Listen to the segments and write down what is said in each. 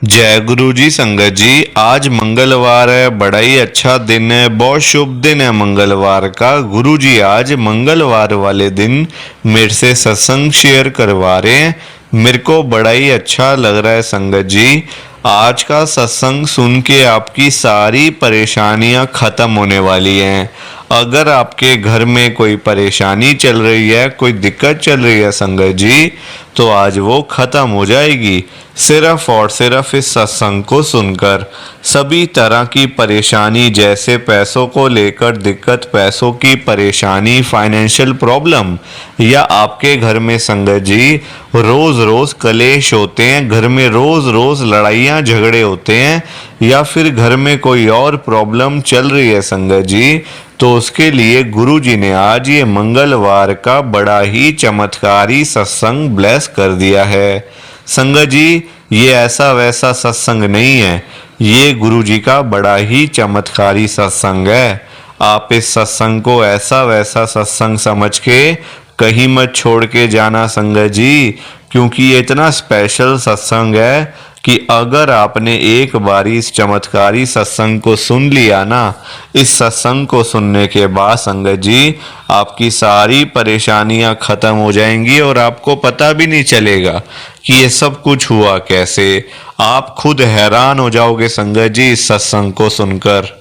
जय गुरु जी। संगत जी, आज मंगलवार है, बड़ा ही अच्छा दिन है, बहुत शुभ दिन है मंगलवार का। गुरु जी आज मंगलवार वाले दिन मेरे से सत्संग शेयर करवा रहे हैं। मेरे को बड़ा ही अच्छा लग रहा है संगत जी। आज का सत्संग सुन के आपकी सारी परेशानियां खत्म होने वाली हैं। अगर आपके घर में कोई परेशानी चल रही है, कोई दिक्कत चल रही है संगत जी, तो आज वो खत्म हो जाएगी सिर्फ और सिर्फ इस सत्संग को सुनकर। सभी तरह की परेशानी, जैसे पैसों को लेकर दिक्कत, पैसों की परेशानी, फाइनेंशियल प्रॉब्लम, या आपके घर में संगत जी रोज रोज कलेश होते हैं, घर में रोज रोज लड़ाइयाँ झगड़े होते हैं, या फिर घर में कोई और प्रॉब्लम चल रही है संगत जी, तो उसके लिए गुरु जी ने आज ये मंगलवार का बड़ा ही चमत्कारी सत्संग ब्लेस कर दिया है। संगत जी, ये ऐसा वैसा सत्संग नहीं है, ये गुरु जी का बड़ा ही चमत्कारी सत्संग है। आप इस सत्संग को ऐसा वैसा सत्संग समझ के कहीं मत छोड़ के जाना संगत जी, क्योंकि ये इतना स्पेशल सत्संग है कि अगर आपने एक बारी इस चमत्कारी सत्संग को सुन लिया ना, इस सत्संग को सुनने के बाद संगत जी आपकी सारी परेशानियां खत्म हो जाएंगी और आपको पता भी नहीं चलेगा कि ये सब कुछ हुआ कैसे। आप खुद हैरान हो जाओगे संगत जी इस सत्संग को सुनकर।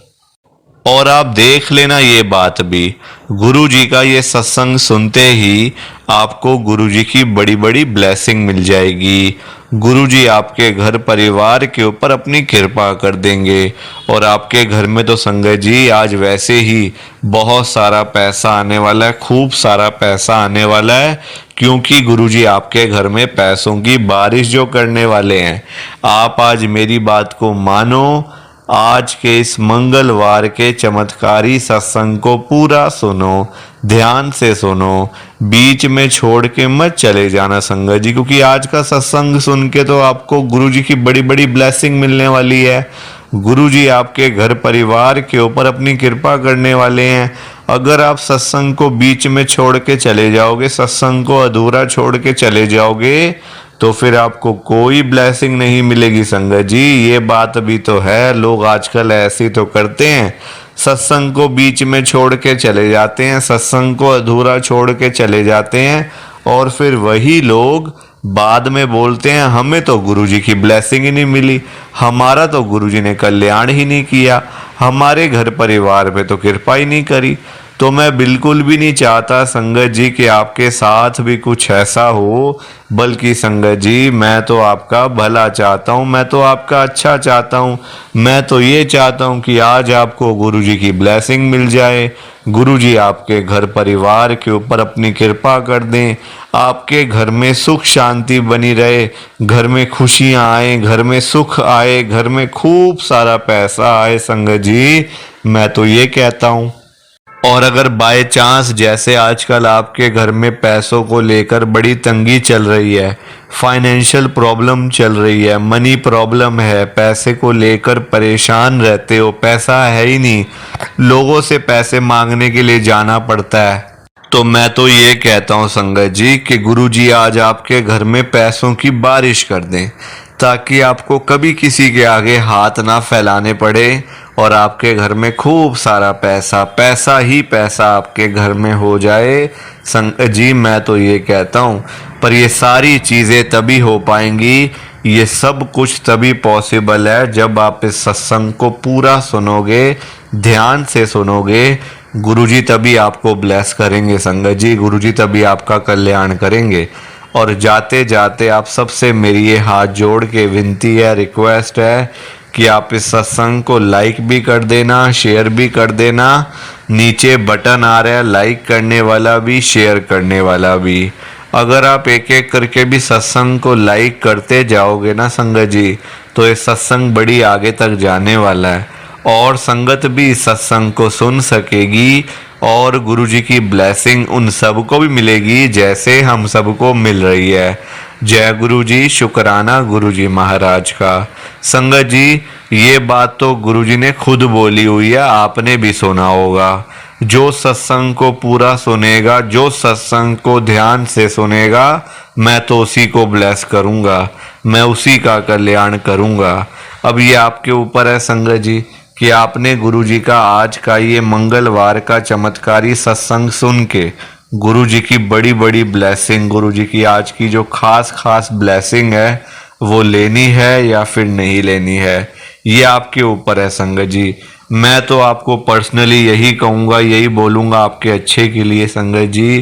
और आप देख लेना ये बात भी, गुरु जी का ये सत्संग सुनते ही आपको गुरु जी की बड़ी बड़ी ब्लेसिंग मिल जाएगी। गुरु जी आपके घर परिवार के ऊपर अपनी कृपा कर देंगे। और आपके घर में तो संगत जी आज वैसे ही बहुत सारा पैसा आने वाला है, खूब सारा पैसा आने वाला है, क्योंकि गुरु जी आपके घर में पैसों की बारिश जो करने वाले हैं। आप आज मेरी बात को मानो, आज के इस मंगलवार के चमत्कारी सत्संग को पूरा सुनो, ध्यान से सुनो, बीच में छोड़ के मत चले जाना संगत जी, क्योंकि आज का सत्संग सुन के तो आपको गुरु जी की बड़ी बड़ी ब्लेसिंग मिलने वाली है। गुरु जी आपके घर परिवार के ऊपर अपनी कृपा करने वाले हैं। अगर आप सत्संग को बीच में छोड़ के चले जाओगे, सत्संग को अधूरा छोड़ के चले जाओगे, तो फिर आपको कोई ब्लेसिंग नहीं मिलेगी संगत जी। ये बात भी तो है, लोग आजकल ऐसे तो करते हैं, सत्संग को बीच में छोड़ के चले जाते हैं, सत्संग को अधूरा छोड़ के चले जाते हैं, और फिर वही लोग बाद में बोलते हैं हमें तो गुरुजी की ब्लेसिंग ही नहीं मिली, हमारा तो गुरुजी ने कल्याण ही नहीं किया, हमारे घर परिवार पे तो कृपा ही नहीं करी। तो मैं बिल्कुल भी नहीं चाहता संगत जी कि आपके साथ भी कुछ ऐसा हो, बल्कि संगत जी मैं तो आपका भला चाहता हूँ, मैं तो आपका अच्छा चाहता हूँ। मैं तो ये चाहता हूँ कि आज आपको गुरुजी की ब्लेसिंग मिल जाए, गुरुजी आपके घर परिवार के ऊपर अपनी कृपा कर दें, आपके घर में सुख शांति बनी रहे, घर में खुशियाँ आए, घर में सुख आए, घर में खूब सारा पैसा आए संगत जी, मैं तो ये कहता हूँ। और अगर बाय चांस जैसे आजकल आपके घर में पैसों को लेकर बड़ी तंगी चल रही है, फाइनेंशियल प्रॉब्लम चल रही है, मनी प्रॉब्लम है, पैसे को लेकर परेशान रहते हो, पैसा है ही नहीं, लोगों से पैसे मांगने के लिए जाना पड़ता है, तो मैं तो ये कहता हूँ संगत जी कि गुरु जी आज आपके घर में पैसों की बारिश कर दें, ताकि आपको कभी किसी के आगे हाथ ना फैलाने पड़े और आपके घर में खूब सारा पैसा, पैसा ही पैसा आपके घर में हो जाए संगत जी। मैं तो ये कहता हूँ, पर ये सारी चीज़ें तभी हो पाएंगी, ये सब कुछ तभी पॉसिबल है जब आप इस सत्संग को पूरा सुनोगे, ध्यान से सुनोगे। गुरुजी तभी आपको ब्लेस करेंगे संगत जी, गुरुजी तभी आपका कल्याण करेंगे। और जाते जाते आप सबसे मेरी ये हाथ जोड़ के विनती है, रिक्वेस्ट है कि आप इस सत्संग को लाइक भी कर देना, शेयर भी कर देना। नीचे बटन आ रहा है लाइक करने वाला भी, शेयर करने वाला भी। अगर आप एक एक करके भी सत्संग को लाइक करते जाओगे ना संगत जी, तो ये सत्संग बड़ी आगे तक जाने वाला है और संगत भी इस सत्संग को सुन सकेगी और गुरुजी की ब्लेसिंग उन सबको भी मिलेगी जैसे हम सबको मिल रही है। जय गुरु जी, शुक्राना गुरु जी महाराज का। संगत जी, ये बात तो गुरुजी ने खुद बोली हुई है, आपने भी सुना होगा। जो सत्संग को पूरा सुनेगा, जो सत्संग को ध्यान से सुनेगा, मैं तो उसी को ब्लेस करूंगा, मैं उसी का कल्याण करूंगा। अब ये आपके ऊपर है संगत जी कि आपने गुरुजी का आज का ये मंगलवार का चमत्कारी सत्संग सुन के गुरुजी की बड़ी बड़ी ब्लेसिंग, गुरुजी की आज की जो खास खास ब्लेसिंग है वो लेनी है या फिर नहीं लेनी है, ये आपके ऊपर है संगत जी। मैं तो आपको पर्सनली यही कहूँगा, यही बोलूँगा आपके अच्छे के लिए संगत जी,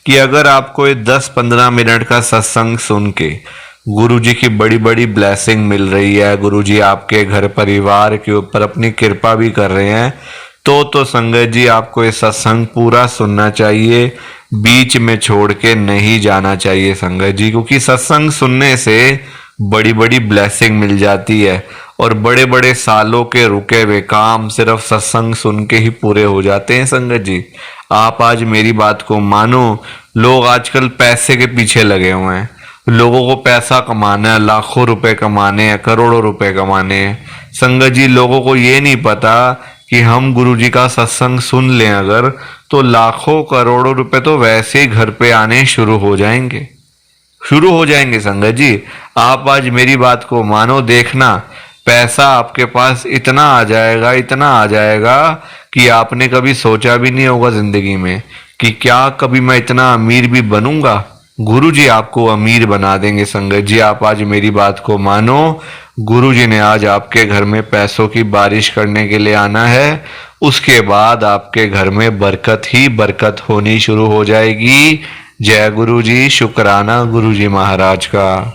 कि अगर आपको ये 10-15 मिनट का सत्संग सुन के गुरुजी की बड़ी बड़ी ब्लेसिंग मिल रही है, गुरुजी आपके घर परिवार के ऊपर अपनी कृपा भी कर रहे हैं, तो संगत जी आपको ये सत्संग पूरा सुनना चाहिए, बीच में छोड़ के नहीं जाना चाहिए संगत जी। क्योंकि सत्संग सुनने से बड़ी बड़ी ब्लेसिंग मिल जाती है और बड़े बड़े सालों के रुके हुए काम सिर्फ सत्संग सुन के ही पूरे हो जाते हैं संगत जी। आप आज मेरी बात को मानो, लोग आजकल पैसे के पीछे लगे हुए हैं, लोगों को पैसा कमाना है, लाखों रुपए कमाने हैं, करोड़ों रुपए कमाने हैं संगत जी। लोगों को ये नहीं पता कि हम गुरुजी का सत्संग सुन लें अगर, तो लाखों करोड़ों रुपए तो वैसे ही घर पे आने शुरू हो जाएंगे, शुरू हो जाएंगे संगत जी। आप आज मेरी बात को मानो, देखना पैसा आपके पास इतना आ जाएगा, इतना आ जाएगा कि आपने कभी सोचा भी नहीं होगा जिंदगी में कि क्या कभी मैं इतना अमीर भी बनूंगा। गुरुजी आपको अमीर बना देंगे संगत जी। आप आज मेरी बात को मानो, गुरुजी ने आज आपके घर में पैसों की बारिश करने के लिए आना है, उसके बाद आपके घर में बरकत ही बरकत होनी शुरू हो जाएगी। जय गुरु जी, शुक्राना गुरु जी महाराज का।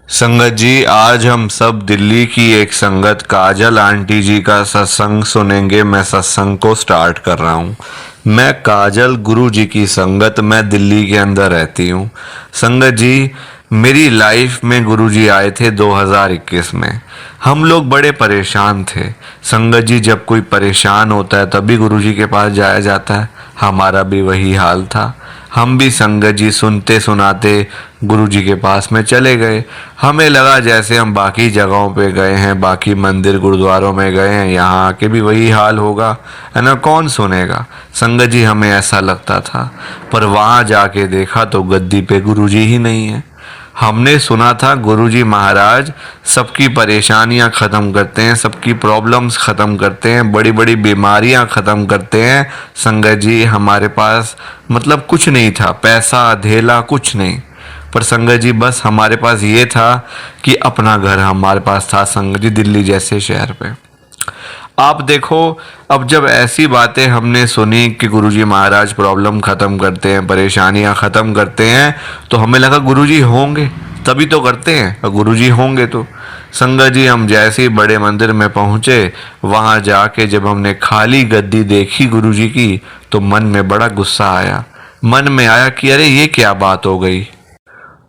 संगत जी, आज हम सब दिल्ली की एक संगत काजल आंटी जी का सत्संग सुनेंगे। मैं सत्संग को स्टार्ट कर रहा हूँ। मैं काजल गुरु जी की संगत, मैं दिल्ली के अंदर रहती हूँ। संगत जी, मेरी लाइफ में गुरुजी आए थे 2021 में। हम लोग बड़े परेशान थे संगत जी। जब कोई परेशान होता है तभी गुरुजी के पास जाया जाता है, हमारा भी वही हाल था। हम भी संगत जी सुनते सुनाते गुरुजी के पास में चले गए। हमें लगा जैसे हम बाकी जगहों पे गए हैं, बाकी मंदिर गुरुद्वारों में गए हैं, यहाँ आके भी वही हाल होगा, है ना, कौन सुनेगा संगत जी। हमें ऐसा लगता था, पर वहाँ जाके देखा तो गद्दी पे गुरुजी ही नहीं है। हमने सुना था गुरुजी महाराज सबकी परेशानियां ख़त्म करते हैं, सबकी प्रॉब्लम्स ख़त्म करते हैं, बड़ी बड़ी बीमारियां ख़त्म करते हैं संगत जी। हमारे पास मतलब कुछ नहीं था, पैसा धेला कुछ नहीं, पर संगत जी बस हमारे पास ये था कि अपना घर हमारे पास था संगत जी, दिल्ली जैसे शहर पे। आप देखो, अब जब ऐसी बातें हमने सुनी कि गुरुजी महाराज प्रॉब्लम ख़त्म करते हैं, परेशानियां ख़त्म करते हैं, तो हमें लगा गुरुजी होंगे तभी तो करते हैं, और गुरुजी होंगे तो। संगत जी, हम जैसे ही बड़े मंदिर में पहुंचे, वहां जाके जब हमने खाली गद्दी देखी गुरुजी की, तो मन में बड़ा गुस्सा आया। मन में आया कि अरे ये क्या बात हो गई,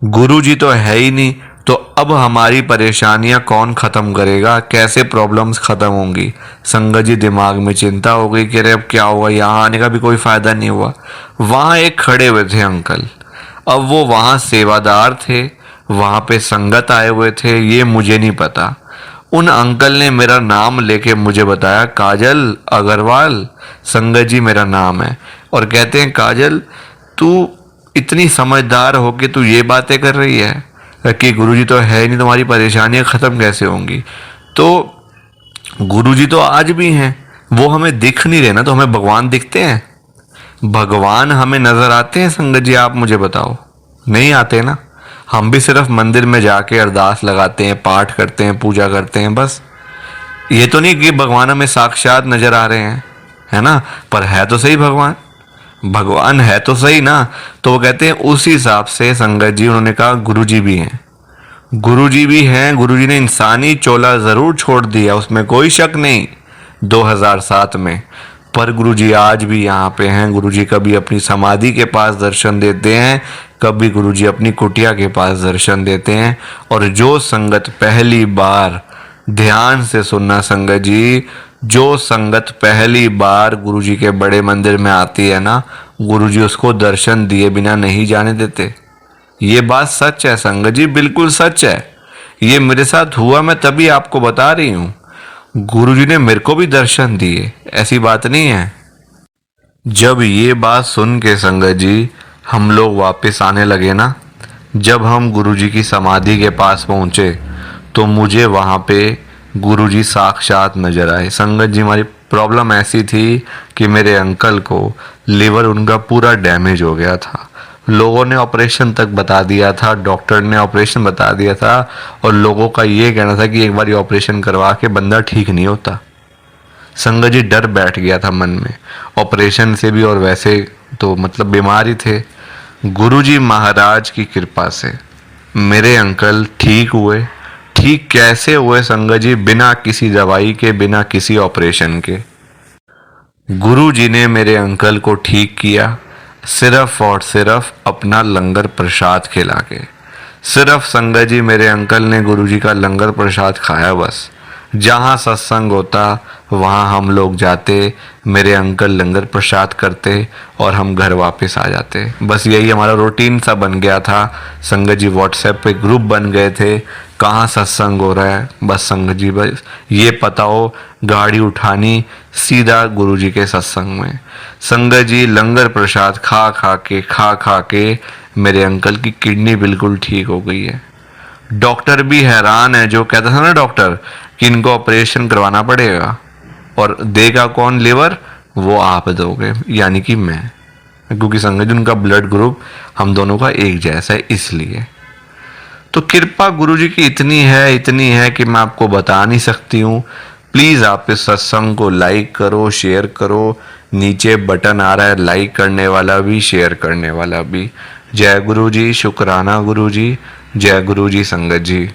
गुरुजी तो है ही नहीं, तो अब हमारी परेशानियां कौन ख़त्म करेगा, कैसे प्रॉब्लम्स ख़त्म होंगी। संगत जी दिमाग में चिंता हो गई कि अरे अब क्या होगा, यहाँ आने का भी कोई फ़ायदा नहीं हुआ। वहाँ एक खड़े हुए थे अंकल, अब वो वहाँ सेवादार थे, वहाँ पे संगत आए हुए थे, ये मुझे नहीं पता। उन अंकल ने मेरा नाम लेके मुझे बताया, काजल अग्रवाल संगत जी मेरा नाम है, और कहते हैं काजल तू इतनी समझदार हो के तू ये बातें कर रही है कि गुरुजी तो है नहीं, तुम्हारी परेशानियां ख़त्म कैसे होंगी। तो गुरुजी तो आज भी हैं, वो हमें दिख नहीं रहे ना, तो हमें भगवान दिखते हैं, भगवान हमें नज़र आते हैं संगत जी, आप मुझे बताओ, नहीं आते ना। हम भी सिर्फ मंदिर में जाके अरदास लगाते हैं, पाठ करते हैं, पूजा करते हैं, बस। ये तो नहीं कि भगवान हमें साक्षात नज़र आ रहे हैं, है ना, पर है तो सही भगवान, भगवान है तो सही ना। तो वो कहते हैं उस हिसाब से संगत जी, उन्होंने कहा गुरुजी भी हैं, गुरुजी भी हैं, गुरुजी ने इंसानी चोला ज़रूर छोड़ दिया, उसमें कोई शक नहीं 2007 में, पर गुरुजी आज भी यहाँ पे हैं। गुरुजी कभी अपनी समाधि के पास दर्शन देते हैं, कभी गुरुजी अपनी कुटिया के पास दर्शन देते हैं। और जो संगत पहली बार ध्यान से सुनना संगत जी, जो संगत पहली बार गुरुजी के बड़े मंदिर में आती है ना, गुरुजी उसको दर्शन दिए बिना नहीं जाने देते। ये बात सच है संगत जी, बिल्कुल सच है। ये मेरे साथ हुआ, मैं तभी आपको बता रही हूँ। गुरुजी ने मेरे को भी दर्शन दिए, ऐसी बात नहीं है। जब ये बात सुन के संगत जी हम लोग वापस आने लगे ना, जब हम गुरुजी की समाधि के पास पहुंचे तो मुझे वहाँ पे गुरुजी साक्षात नजर आए। संगत जी, हमारी प्रॉब्लम ऐसी थी कि मेरे अंकल को लिवर उनका पूरा डैमेज हो गया था। लोगों ने ऑपरेशन तक बता दिया था, डॉक्टर ने ऑपरेशन बता दिया था, और लोगों का ये कहना था कि एक बार ऑपरेशन करवा के बंदा ठीक नहीं होता। संगत जी, डर बैठ गया था मन में, ऑपरेशन से भी और वैसे तो मतलब बीमार ही थे। गुरुजी महाराज की कृपा से मेरे अंकल ठीक हुए। ठीक कैसे हुए संगत जी? बिना किसी दवाई के, बिना किसी ऑपरेशन के गुरुजी ने मेरे अंकल को ठीक किया, सिर्फ और सिर्फ अपना लंगर प्रसाद खिला के। सिर्फ संगत जी मेरे अंकल ने गुरुजी का लंगर प्रसाद खाया बस। जहाँ सत्संग होता वहाँ हम लोग जाते, मेरे अंकल लंगर प्रसाद करते और हम घर वापस आ जाते। बस यही हमारा रूटीन सा बन गया था। संगत जी व्हाट्सएप पे ग्रुप बन गए थे, कहाँ सत्संग हो रहा है, बस संगत जी बस ये पता हो, गाड़ी उठानी सीधा गुरुजी के सत्संग में। संगत जी लंगर प्रसाद खा खा के मेरे अंकल की किडनी बिल्कुल ठीक हो गई है। डॉक्टर भी हैरान है, जो कहता था ना डॉक्टर कि इनको ऑपरेशन करवाना पड़ेगा, और देगा कौन लिवर? वो आप दोगे, यानी कि मैं, क्योंकि संगत जी उनका ब्लड ग्रुप हम दोनों का एक जैसा है, इसलिए। तो कृपा गुरुजी की इतनी है कि मैं आपको बता नहीं सकती हूँ। प्लीज आप इस सत्संग को लाइक करो, शेयर करो। नीचे बटन आ रहा है लाइक करने वाला भी, शेयर करने वाला भी। जय गुरु जी, शुक्राना गुरु जी, जय गुरु जी संगत जी।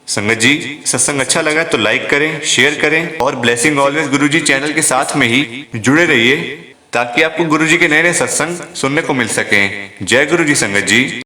संगत जी, सत्संग अच्छा लगा तो लाइक करें, शेयर करें और ब्लेसिंग ऑलवेज गुरुजी चैनल के साथ में ही जुड़े रहिए, ताकि आपको गुरुजी के नए नए सत्संग सुनने को मिल सकें। जय गुरु जी संगत जी।